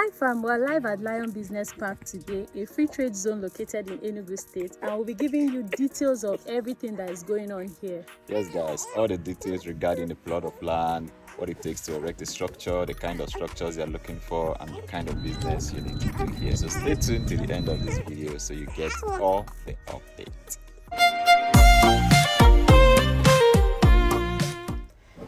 Hi fam, we're live at Lion Business Park today, a free trade zone located in Enugu State, and we'll be giving you details of everything that is going on here. Yes guys, all the details regarding the plot of land, what it takes to erect a structure, the kind of structures you're looking for, and the kind of business you need to do here. So stay tuned to the end of this video so you get all the updates.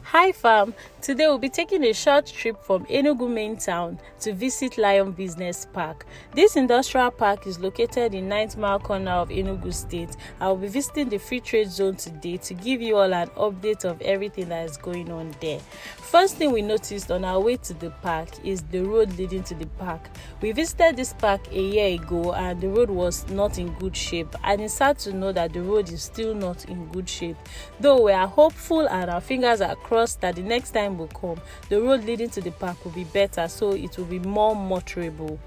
Hi fam, today we'll be taking a short trip from Enugu main town to visit Lion Business Park. This industrial park is located in 9th mile corner of Enugu State. I will be visiting the free trade zone today to give you all an update of everything that is going on there. First thing we noticed on our way to the park is the road leading to the park. We visited this park a year ago and the road was not in good shape, and it's sad to know that the road is still not in good shape. Though we are hopeful and our fingers are crossed that the next time will come, the road leading to the park will be better, so it will be more motorable.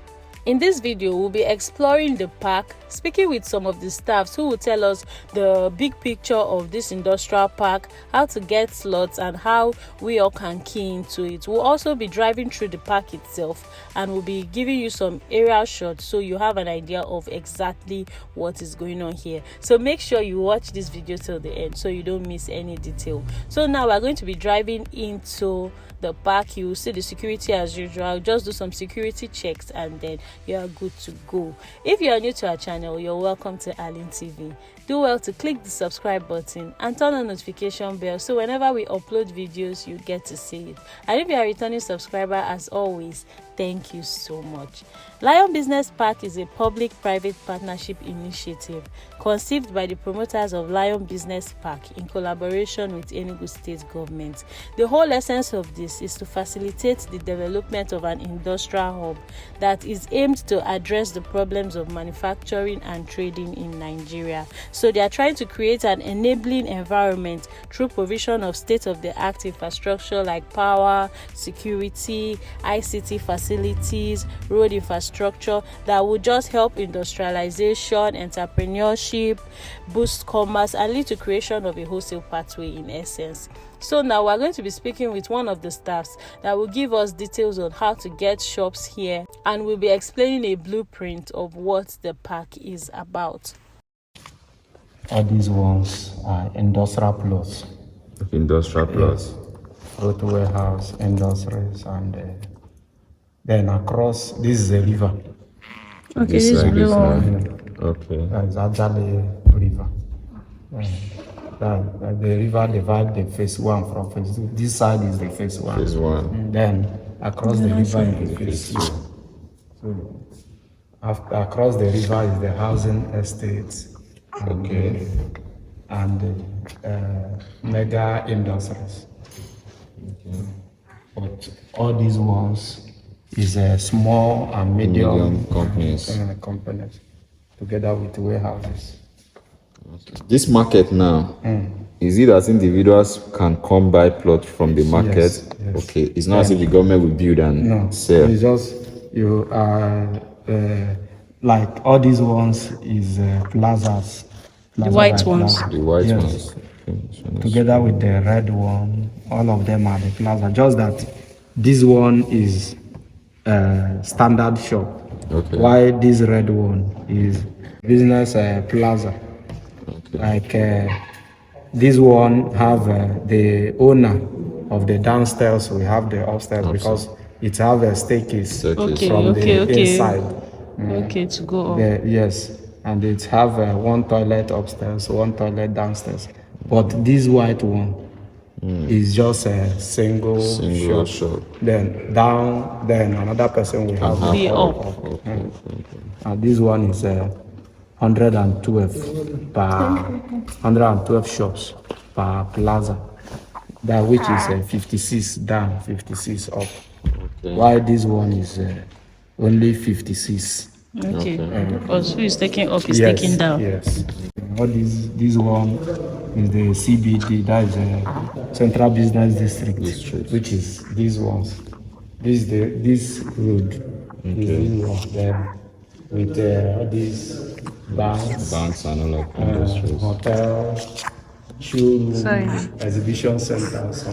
In this video, we'll be exploring the park, speaking with some of the staffs who will tell us the big picture of this industrial park, how to get slots, and how we all can key into it. We'll also be driving through the park itself, and we'll be giving you some aerial shots so you have an idea of exactly what is going on here. So make sure you watch this video till the end so you don't miss any detail. So now we're going to be driving into the park. You will see the security as usual. Just do some security checks and then you are good to go. If you are new to our channel, you're welcome to Arlin TV. Do well to click the subscribe button and turn on notification bell so whenever we upload videos you get to see it. And if you are a returning subscriber, as always, thank you so much. Lion Business Park is a public-private partnership initiative conceived by the promoters of Lion Business Park in collaboration with Enugu State Government. The whole essence of this is to facilitate the development of an industrial hub that is aimed to address the problems of manufacturing and trading in Nigeria. So they are trying to create an enabling environment through provision of state-of-the-art infrastructure like power, security, ICT facilities, road infrastructure that will just help industrialization, entrepreneurship, boost commerce, and lead to creation of a wholesale pathway in essence. So now we're going to be speaking with one of the staffs that will give us details on how to get shops here, and we'll be explaining a blueprint of what the park is about. All these ones are industrial plots. Industrial plots. Fruit warehouse, industries, and then across, this is a river. Okay, this is blue one. Okay. It's actually a river. The river divides the phase one from phase two. This side is the phase one. Phase one. And then across the river is the phase two. So across the river is the housing estates. Okay. And mega industries. Okay. But all these ones is a small and medium companies. Companies together with warehouses. This market now, is it as individuals can come buy plot from the market? Yes. Okay, it's not as if the government will build and sell. It's just you are like all these ones is plazas. The white ones. The white Yes. ones. Okay. Together with the red one, all of them are the plaza. Just that this one is standard shop. Okay. While this red one is business plaza. Okay. Like this one have the owner of the downstairs. We have the upstairs because it have a staircase from the inside. Okay, to go up. Yes, and it have one toilet upstairs, one toilet downstairs. But this white one is just a single shop. Then down, then another person will have the up. Okay. And this one is 112 shops per plaza. That which is 56 down, 56 up. Okay. While this one is only 56. Okay. Because who is taking up is taking down. Yes. What is this one is the CBD, that is a Central Business District, which is these ones. This road is this one. Then with all these banks and all of industries. Hotel, showroom, exhibition centers.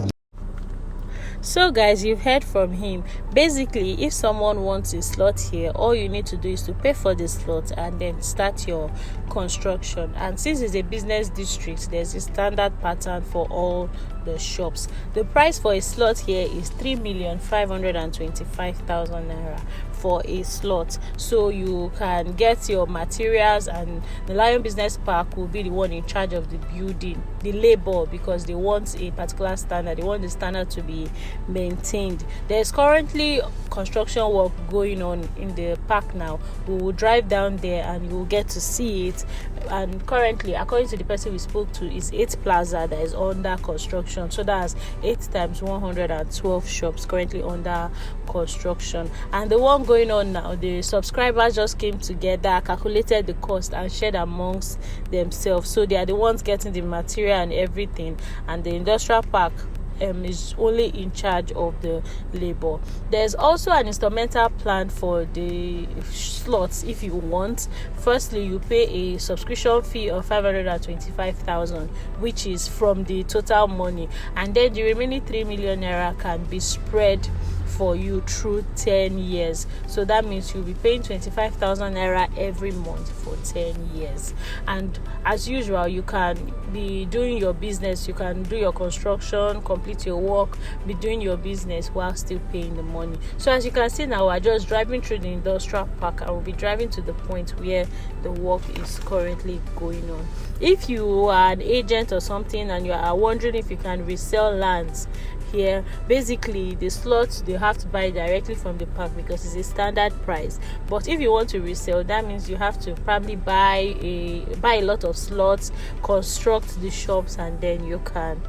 So guys, you've heard from him. Basically, if someone wants a slot here, all you need to do is to pay for the slot and then start your construction. And since it's a business district, there's a standard pattern for all the shops. The price for a slot here is 3,525,000 naira for a slot. So you can get your materials, and the Lion Business Park will be the one in charge of the building, the labor, because they want a particular standard. They want the standard to be maintained. There's currently construction work going on in the park now. We will drive down there and you will get to see it. And currently, according to the person we spoke to, it's 8 plaza that is under construction. So that's 8 times 112 shops currently under construction. And the one going on now, the subscribers just came together, calculated the cost and shared amongst themselves. So they are the ones getting the material and everything, and the industrial park is only in charge of the labor. There's also an installmental plan for the slots if you want. Firstly, you pay a subscription fee of 525,000, which is from the total money, and then the remaining 3 million naira can be spread for you through 10 years. So that means you'll be paying 25,000 naira every month for 10 years. And as usual, you can be doing your business, you can do your construction, complete your work, be doing your business while still paying the money. So as you can see now, we're just driving through the industrial park, and we'll be driving to the point where the work is currently going on. If you are an agent or something and you are wondering if you can resell lands here, basically the slots they have to buy directly from the park because it's a standard price. But if you want to resell, that means you have to probably buy a lot of slots, construct the shops, and then you can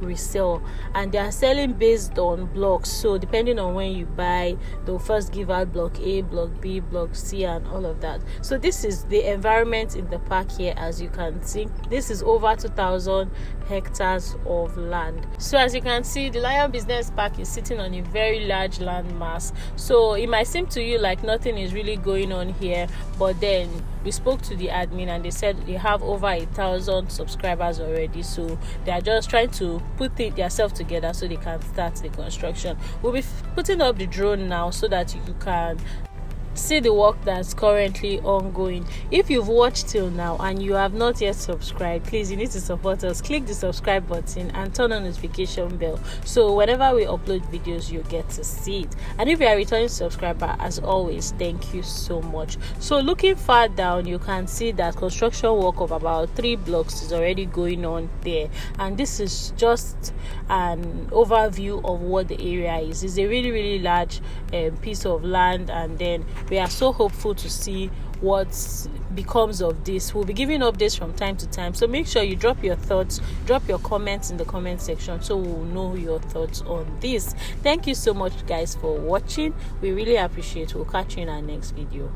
resell. And they are selling based on blocks, so depending on when you buy, they'll first give out block A, block B, block C, and all of that. So this is the environment in the park here. As you can see, this is over 2,000 hectares of land. So as you can see, the Lion Business Park is sitting on a very large land mass. So it might seem to you like nothing is really going on here, but then we spoke to the admin and they said they have over 1,000 subscribers already. So they are just trying to put themselves together so they can start the construction. We'll be putting up the drone now so that you can see the work that's currently ongoing. If you've watched till now and you have not yet subscribed, please, you need to support us. Click the subscribe button and turn on notification bell, so whenever we upload videos you get to see it. And if you are a returning subscriber, as always, thank you so much. So looking far down, you can see that construction work of about 3 blocks is already going on there, and this is just an overview of what the area is. It's a really large piece of land, and then we are so hopeful to see what becomes of this. We'll be giving updates from time to time, so make sure you drop your thoughts, drop your comments in the comment section so we'll know your thoughts on this. Thank you so much guys for watching. We really appreciate it. We'll catch you in our next video.